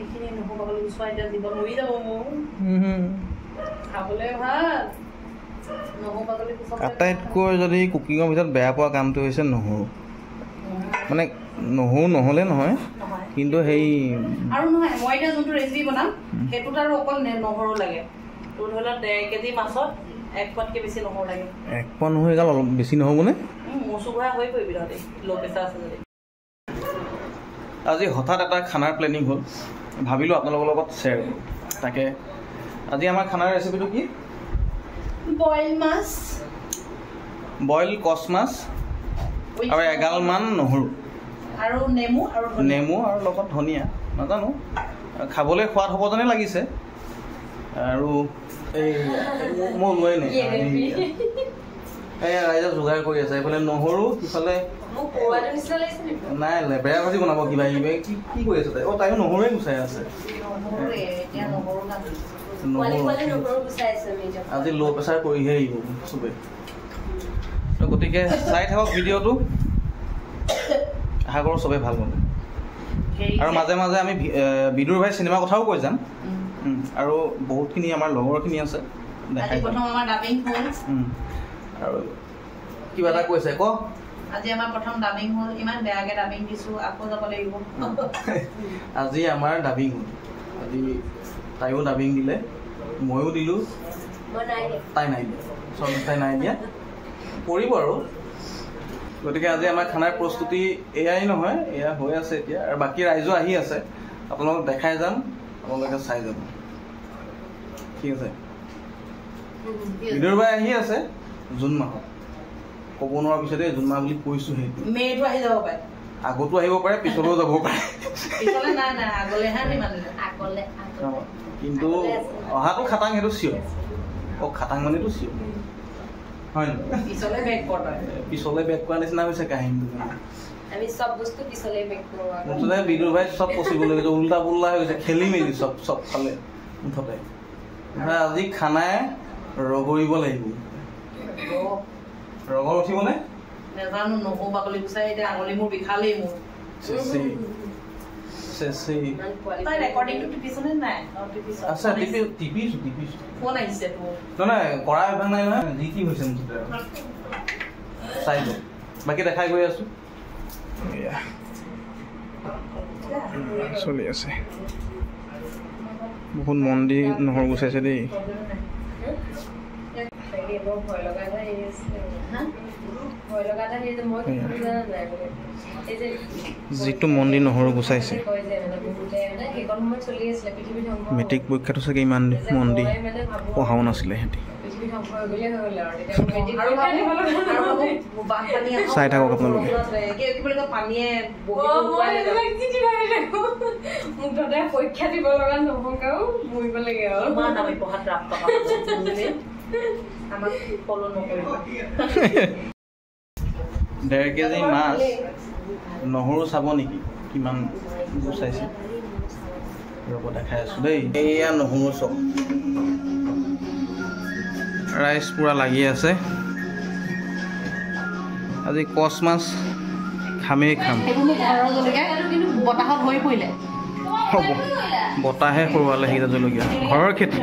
এইখিনি নহ'ব বাকলি গুচোৱা এতিয়া দিব নোৱাৰি যাব মোৰ খাবলৈ ভাল নহ'ব বাকলি গুচোৱা আটাইতকৈ যদি কুকিঙৰ ভিতৰত বেয়া পোৱা কামটো হৈছে নহৰু মানে নহৰু নহ'লে নহয় কিন্তু সেই আৰু নহয় মই এতিয়া যোনটো ৰেচিপি বনাম সেইটোত আৰু অকল নহৰু লাগে তোৰ ধৰি লওক 1.5 কেজি মাছত 1 পোৱাতকৈ বেছি নহৰু লাগে 1 পোৱা নহৰু এগাল অলপ বেছি নহ'বনে মচু ঘূৰা হৈ পৰিবি তহঁতে ল' প্ৰেছাৰ আছে যদি আজি হঠাৎ এটা খানাৰ প্লেনিং হ'ল ভাবিলোঁ আপোনালোকৰ লগত শ্বেয়াৰ কৰোঁ তাকে আজি আমাৰ খানাৰ ৰেচিপিটো কি বইল মাছ বইল কচ মাছ আৰু এগালমান নহৰু আৰু নেমু আৰু লগত ধনিয়া নাজানো খাবলৈ সোৱাদ হ'ব যেনে লাগিছে আৰু এই মই লোৱাই নাই এই ৰাইজে যোগাৰ কৰি আছে এইফালে নহৰু সিফালে নাই লেবেৰা ভাজি বনাব কিবা কিবি কি কৰি আছে তাই তাইও নহৰুৱে গুচাই আছে আজি ল' প্ৰেছাৰ কৰিহে আহিব চবেই গতিকে চাই থাকক ভিডিঅ'টো আশা কৰোঁ চবেই ভাল পাব আৰু মাজে মাজে আমি বিদুৰ ভাই চিনেমাৰ কথাও কৈ যাম আৰু বহুতখিনি আমাৰ লগৰখিনি আছে দেখাই আৰু কিবা এটা কৈছে ক আজি আমাৰ প্ৰথম ডাবিং হ'ল ইমান বেয়াকৈ ডাবিং দিছোঁ আকৌ যাব লাগিব আজি আমাৰ ডাবিং হ'ল আজি তাইও ডাবিং দিলে ময়ো দিলোঁ তাই নাই দিয়া তাই নাই দিয়া কৰিব আৰু গতিকে আজি আমাৰ খানাৰ প্ৰস্তুতি এয়াই নহয় এয়া হৈ আছে এতিয়া আৰু বাকী ৰাইজো আহি আছে আপোনালোকক দেখাই যাম আপোনালোকে চাই যাব ঠিক আছে বিদুৰ ভাই আহি আছে জুন মাহত ক'ব নোৱাৰাৰ পিছতে জুন মাহ বুলি কৈছোঁ সেইটো মে'টো আহি যাব পাৰে আগতো আহিব পাৰে পিছলৈও যাব পাৰে কিন্তু অহাটো খাটাং সেইটো চিয়ৰ খাটাং মানেতো চিয়ৰ হয় নহয় পিছলৈ বেক কৰা নিচিনা হৈছে কাহিনীটো মুঠতে বিদুৰ ভাই চব পচিবল হৈ গৈছে উল্টা পুল্টা হৈ গৈছে খেলি মেলি চব ফালে মুঠতে আজি খানাই ৰগৰিব লাগিব ৰগৰ উঠিবনে নেজানো নহৰু বাকলি গুচাই এতিয়া আঙুলি মোৰ বিষালেই মোৰ তাই ৰেকৰ্ডিংটো টিপিছনে নাই আচ্ছা টিপিছো ফোন আহিছে তোৰ নহয় কৰা অভ্যাস নাই নহয় যি কি হৈছে মুঠতে চাই যাওক বাকী দেখাই গৈ আছো চলি আছে বহুত মন দি নহৰু গুচাইছে দেই যিটো মন্দিৰ নহৰু গুচাইছে মেট্ৰিক পৰীক্ষাটো চাগে ইমান মন্দিৰ পঢ়াও নাছিলে সিহঁতি চাই থাকক আপোনালোকে পৰীক্ষা দিব লগা নহওঁকাও মৰিব লাগে আৰু 1.5 কেজি মাছ নহৰু চাব নেকি কিমান গুচাইছে ৰ'ব দেখাই আছো দেই এয়া নহৰু চব ৰাইচ পুৰা লাগি আছে আজি কচ মাছ খামেই খাম বতাহত হৈ পৰিলে হ'ব বতাহে সৰুৱালে সেইকেইটা জলকীয়া ঘৰৰ খেতি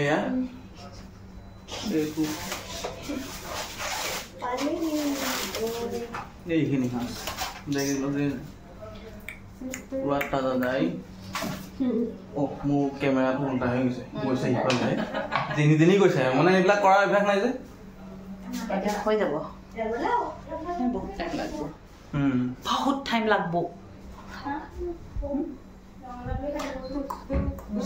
এয়া এইখিনি মাছ দেখিলো যে পুৰা তাজা যায় মোৰ কেমেৰাটো উল্টা হৈ গৈছে গৈছে সিফালে তিনি গৈছে মানে এইবিলাক কৰাৰ অভ্যাস নাই যে হৈ যাব বহুত টাইম লাগব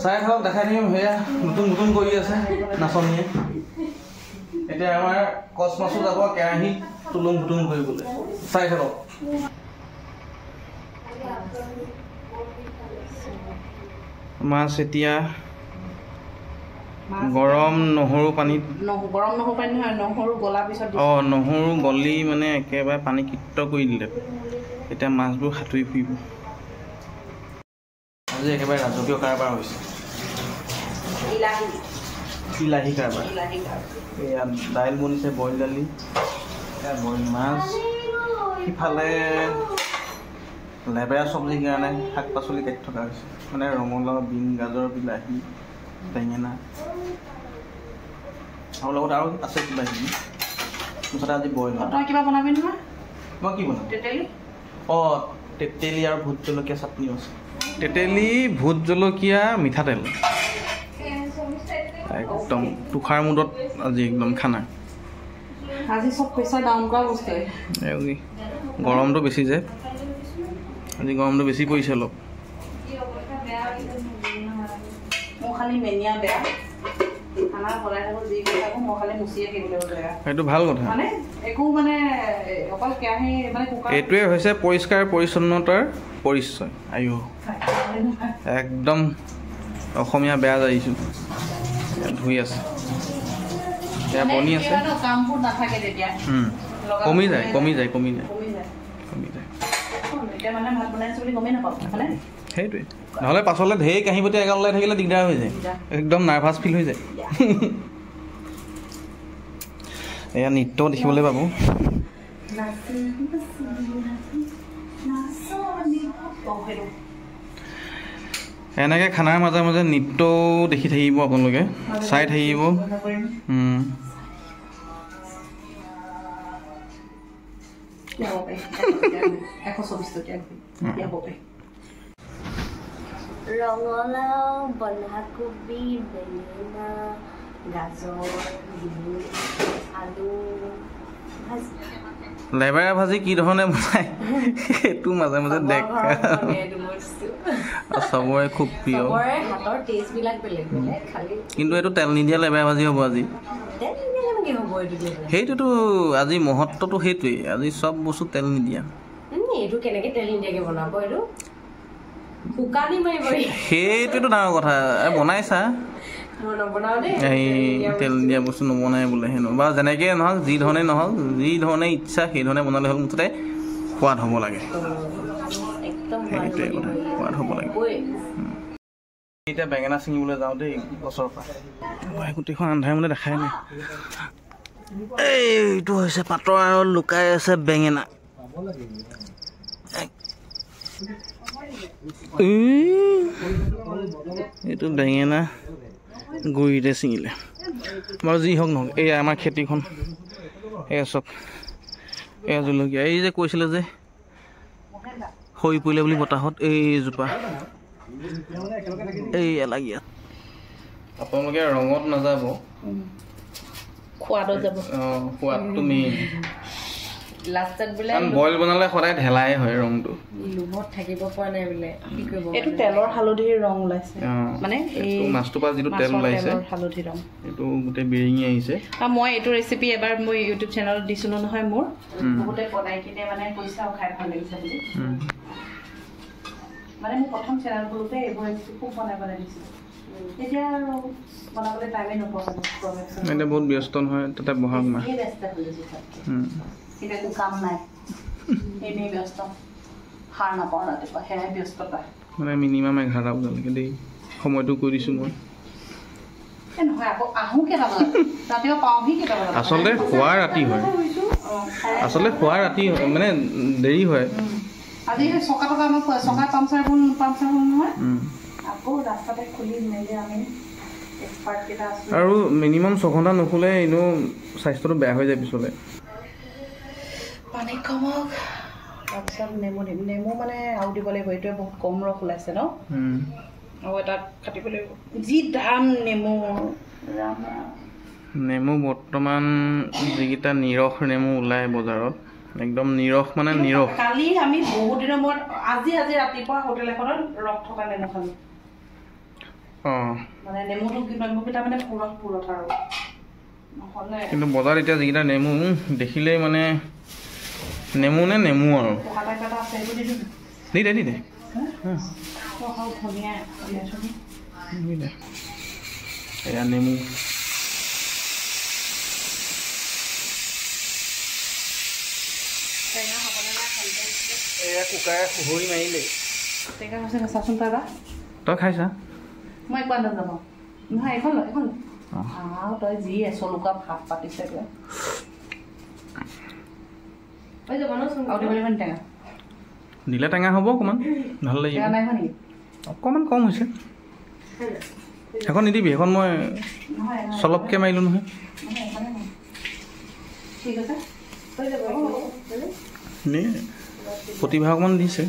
চাই থাকক দেখাই থাকিম সেয়া নতুন কৰি আছে নাচনীয়ে এতিয়া আমাৰ কচ মাছো যাব কেৰাহীত তুলুং ভুতুং কৰিবলৈ চাই থাকক মাছ এতিয়া গৰম নহৰু পানীত নহৰু গলাৰ পিছত নহৰু গলি মানে একেবাৰে পানী কিত্ৰ কৰি দিলে এতিয়া মাছবোৰ সাঁতুৰি ফুৰিব আজি একেবাৰে ৰাজকীয় কাৰবাৰ হৈছে বিলাহী কাৰবাৰ এয়া দাইল বনিছে বইল দালি বইল মাছ সিফালে লেবেৰা চব্জিৰ কাৰণে শাক পাচলি কাটি থকা হৈছে মানে ৰঙালাও বিন গাজৰ বিলাহী বেঙেনা আৰু লগত আৰু আছে কিবা কিবি মুঠতে আজি বইল তই কিবা বনাবি নহয় মই কি বনাম তেতেলী তেতেলী আৰু ভোট জলকীয়া চাটনি আছে তেতেলী ভোট জলকীয়া মিঠাতেল একদম তুষাৰ মুদত আজি একদম খানা আজি চব প্ৰেছাৰ ডাউন কৰা বস্তুৱে গৰমটো বেছি যে আজি গৰমটো বেছি পৰিছে অলপ মোৰ খালি মেনিয়া বেয়া খানা বনাই থাকোঁ যি কৰি থাকোঁ মই খালি মুচিয়ে থাকিব লাগিব বেয়া সেইটো ভাল কথা মানে একো মানে অকল কেৰাহী মানে কুকাৰ এইটোৱে হৈছে পৰিষ্কাৰ পৰিচ্ছন্নতাৰ পৰিচয় আয়ো একদম অসমীয়া বেয়া যাইছোঁ ধুই আছে এয়া বনি আছে কামবোৰ নাথাকে তেতিয়া কমি যায় এতিয়া মানে ভাত বনাইছোঁ বুলি গমেই নাপাওঁ হয়নে সেইটোৱে নহ'লে পাছলৈ ঢেৰ কাঁহীপতি এগাল ওলাই থাকিলে দিগদাৰ হৈ যায় একদম নাৰ্ভাছ ফিল হৈ যায় এয়া নৃত্য দেখিবলৈ পাব এনেকৈ খানাৰ মাজে মাজে নৃত্যও দেখি থাকিব আপোনালোকে চাই থাকিব ৰঙালাও বন্ধাকবি বেঙেনা গাজৰ আলু লেবেৰা ভাজি কি ধৰণে বনায় সেইটো মাজে মাজে দেখা চবৰে খুব প্ৰিয় কিন্তু এইটো তেল নিদিয়া লেবেৰা ভাজি হ'ব আজি সেইটোতো আজি মহত্বটো সেইটোৱেই আজি চব বস্তু তেল নিদিয়া এইটো কেনেকৈ তেল নিদিয়াকৈ বনাব এইটো সেইটোৱেতো ডাঙৰ কথা বনাইছা এই তেল দিয়া বস্তু নবনাই বোলে হেনো বা যেনেকৈ নহওক যি ধৰণে নহওক যি ধৰণে ইচ্ছা সেই ধৰণে বনালে হ'ল মুঠতে সোৱাদ হ'ব লাগে সেইটোৱে কথা সোৱাদ হ'ব লাগে এতিয়া বেঙেনা ছিঙিবলৈ যাওঁ দেই গছৰ পৰা গোটেইখন আন্ধাৰ মানে দেখাই নাই এইটো হৈছে পাতৰ আৰু লুকাই আছে বেঙেনা এইটো বেঙেনা গুৰিতে ছিঙিলে বাৰু যি হওক নহওক এই আমাৰ খেতিখন এয়া চব এয়া জলকীয়া এই যে কৈছিলে যে সৰি পৰিলে বুলি বতাহত এইজোপা এই লাগি আছে আপোনালোকে ৰঙত নাযাব সোৱাদত যাব সোৱাদটো মেইন লাষ্টত বোলে বইল বনালে সদায় ঢেলাই হয় ৰংটো লোভত থাকিব পৰা নাই বোলে কি কৰিব এইটো তেলৰ হালধিৰ ৰং ওলাইছে মানে এই মাছটোৰ পৰা যিটো তেল ওলাইছে হালধি ৰং এইটো গোটেই বিৰিঙি আহিছে মই এইটো ৰেচিপি এবাৰ মই ইউটিউব চেনেলত দিছিলোঁ নহয় মোৰ বহুতে বনাই কিনে মানে কৈছে আৰু খাই ভাল লাগিছে বুলি মানে মোৰ প্ৰথম চেনেল খোলোতে এইবোৰ ৰেচিপি খুব বনাই দিছিলোঁ এতিয়া আৰু বনাবলৈ টাইমেই নোপোৱা এতিয়া বহুত ব্যস্ত নহয় তাতে বহাগ মাহ এতিয়া একো কাম নাই এনেই ব্যস্ত সাৰ নাপাওঁ ৰাতিপুৱা সেয়াই ব্যস্ততা মানে মিনিমাম 11টা বজালৈকে দেই সময়টো কৈ দিছোঁ মই নহয় আকৌ আহোঁ কেইটা বজাত ৰাতিপুৱা পাওঁহি কেইটা বজাত আচলতে খোৱা ৰাতি হয় মানে দেৰি হয় আজি চকা টকা আমাৰ চকা পামচাৰ হ'ল নহয় আকৌ ৰাস্তাতে খুলি মেলি আমি এক্সপাৰ্ট কেইটা আছোঁ আৰু মিনিমাম 6 ঘণ্টা নুশুলে এনেও স্বাস্থ্যটো বেয়া হৈ যায় পিছলৈ পানী কমক তাৰপিছত নেমু মানে আৰু দিব লাগিব এইটোৱে বহুত কম ৰস ওলাইছে ন আৰু এটা কাটিব লাগিব যি দাম নেমু বৰ্তমান যিকেইটা নিৰস নেমু ওলায় বজাৰত একদম নিৰস মানে নিৰস কালি আমি বহুত দিনৰ মূৰত আজি ৰাতিপুৱা হোটেল এখনত ৰস থকা নেমু খালোঁ মানে নেমুকেইটা মানে পুৰঠ আৰু নহ'লে কিন্তু বজাৰত এতিয়া যিকেইটা নেমু দেখিলেই মানে নেমু আৰু দি দে এয়া নেমু এয়া কুকাৰে সুহৰি মাৰিলে তই খাইছা মই একো আন্দাজ নাপাওঁ নহয় এখন তই যি এচলুকা ভাত পাতিছে দিলে টেঙা হ'ব অকণমান ভাল লাগিব অকণমান কম হৈছে এখন নিদিবি এখন মই চলপকৈ মাৰিলোঁ নহয় এনেই প্ৰতিভা অকণমান দিছে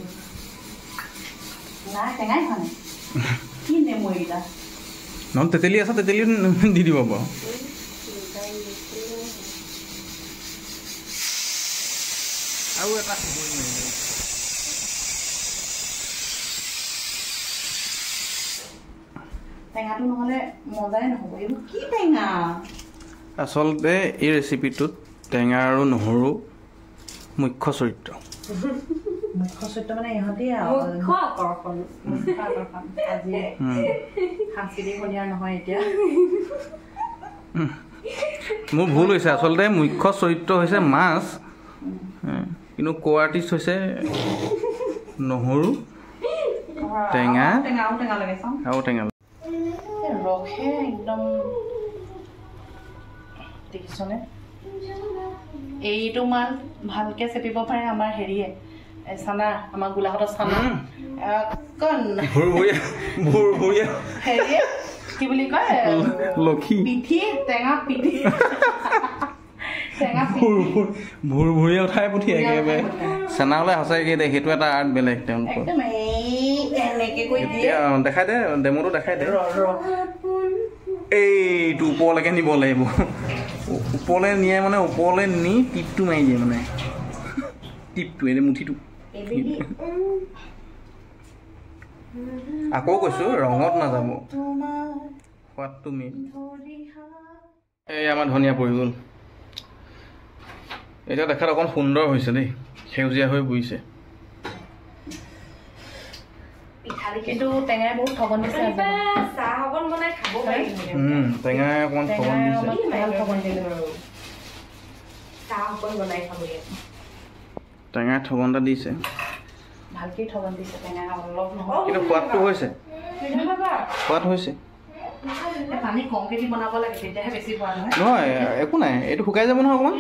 নহ'লে তেতেলী আছে তেতেলী দি দিব বাৰু আৰু এটা টেঙাটো নহ'লে মজাই নহ'ব এইবোৰ কি টেঙা আচলতে এই ৰেচিপিটোত টেঙা আৰু নহৰু মুখ্য চৰিত্ৰ মানে ইহঁতে আজি সাংস্কৃতিক সন্ধিয়া নহয় এতিয়া মোৰ ভুল হৈছে আচলতে মুখ্য চৰিত্ৰ হৈছে মাছ কিন্তু কো আৰ্টিষ্ট হৈছে নহৰু টেঙা আৰু টেঙা ৰসে একদম দেখিছনে এইটো মাল ভালকে চেপিব পাৰে আমাৰ হেৰিয়ে চানা আমাৰ গোলাঘাটৰ চানা হেৰিয়ে কি বুলি কয় পিঠি টেঙা পিঠি ভুৰ ভুৰিয়ে উঠাই পঠিয়াই একেবাৰে চেনা হ'লে সঁচাকৈ দে সেইটো এটা আৰ্ট বেলেগ তেওঁলোকৰ দেখাই দে ডেমোটো দেখাই দে এইটো ওপৰলৈকে নিব লাগিব ওপৰলৈ নিয়ে মানে ওপৰলৈ নি টিপটো মাৰি দিয়ে মানে টিপটো এনে মুঠিটো আকৌ কৈছোঁ ৰঙত নাযাব সোৱাদটো মেইন এই আমাৰ ধনিয়া পৰি গ'ল এতিয়া দেখাত অকণ সুন্দৰ হৈছে দেই সেউজীয়া হৈ পৰিছে কিন্তু টেঙাই বহুত ঠগন দিছে চাহ অকণ বনাই খাব পাৰি টেঙাই অকণ ঠগন দিছে চাহ অকণ বনাই খাব টেঙাই ঠগন এটা দিছে ভালকৈ ঠগন দিছে টেঙা অলপ নহয় কিন্তু সোৱাদটো হৈছে সোৱাদ হৈছে পানী কমকৈ দি বনাব লাগে তেতিয়াহে বেছি সোৱাদ হয় নহয় একো নাই এইটো শুকাই যাব নহয় অকণমান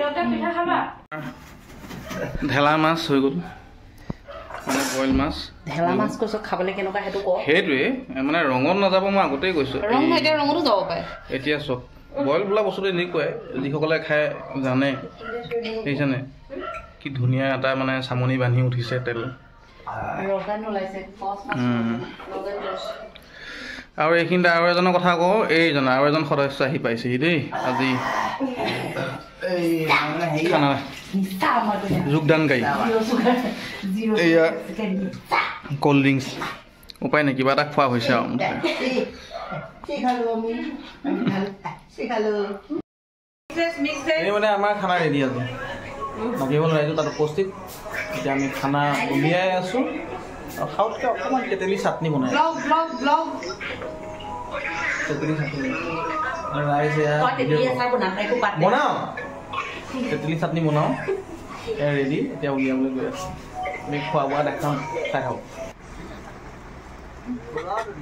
ঢেলা মাছ হৈ গ'ল মানে বইল মাছ ঢেলা মাছ কৈছোঁ খাবলৈ কেনেকুৱা সেইটো কওঁ সেইটোৱে মানে ৰঙত নাযাব মই আগতেই কৈছোঁ ৰঙতো যাব পাৰে এতিয়া চব বইল বোলা বস্তুটো এনেকুৱাই যিসকলে খাই জানে দেখিছেনে কি ধুনীয়া এটা মানে চামনি বান্ধি উঠিছে তেল আৰু এইখিনিতে আৰু এজনৰ কথা কওঁ এইজন আৰু এজন সদস্য আহি পাইছেহি দেই আজি খানা যোগদানকাৰী এয়া ক'ল্ড ড্ৰিংকছ উপায় নাই কিবা এটা খোৱা হৈছে আৰু এই মানে আমাৰ খানা ৰেডি আছে বাকী হ'ল ৰাইজৰ তাত উপস্থিত এতিয়া আমি খানা উলিয়াই আছোঁ আৰু খাওঁতকৈ অকণমান তেতেলী চাটনি বনাই তেতেলী চাটনি ৰাইজ বনাওঁ তেতেলী চাটনি বনাওঁ এয়া ৰেডি এতিয়া উলিয়াবলৈ গৈ আছোঁ আমি খোৱা বোৱা দেখাম খাই থাকোঁ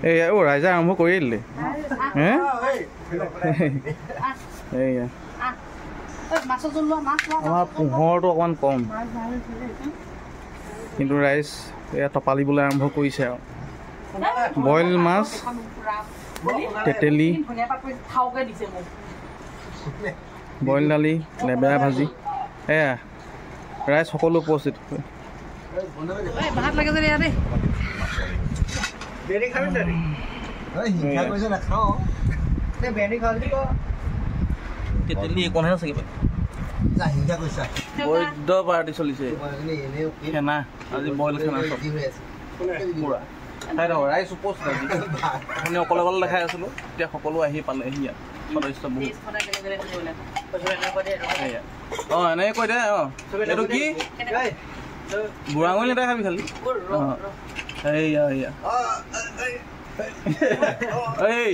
এয়া ৰাইজে আৰম্ভ কৰি দিলে হে এয়া আমাৰ পোহৰটো অকণমান কম কিন্তু ৰাইজ এয়া টপালিবলৈ আৰম্ভ কৰিছে আৰু বইল মাছ তেতেলী বইল দালি লেবেৰা ভাজি এয়া ৰাইজ সকলো উপস্থিত তেতেলী একণহে আছে কিবা বৈদ্য পাৰ্টি চলিছে খানা আজি বইল খানা চব পুৰা খাই থাকক ৰাইজ উপস্থিত আজি আপুনি অকলে অকলে দেখাই আছিলোঁ এতিয়া সকলো আহি পালেহি ইয়াত সদস্য বহুত অঁ এনেকৈ কৈ দে অঁ এইটো কি বুঢ়া আঙুলি এটা খাবি খালি অঁ এইয়া এইয়া এই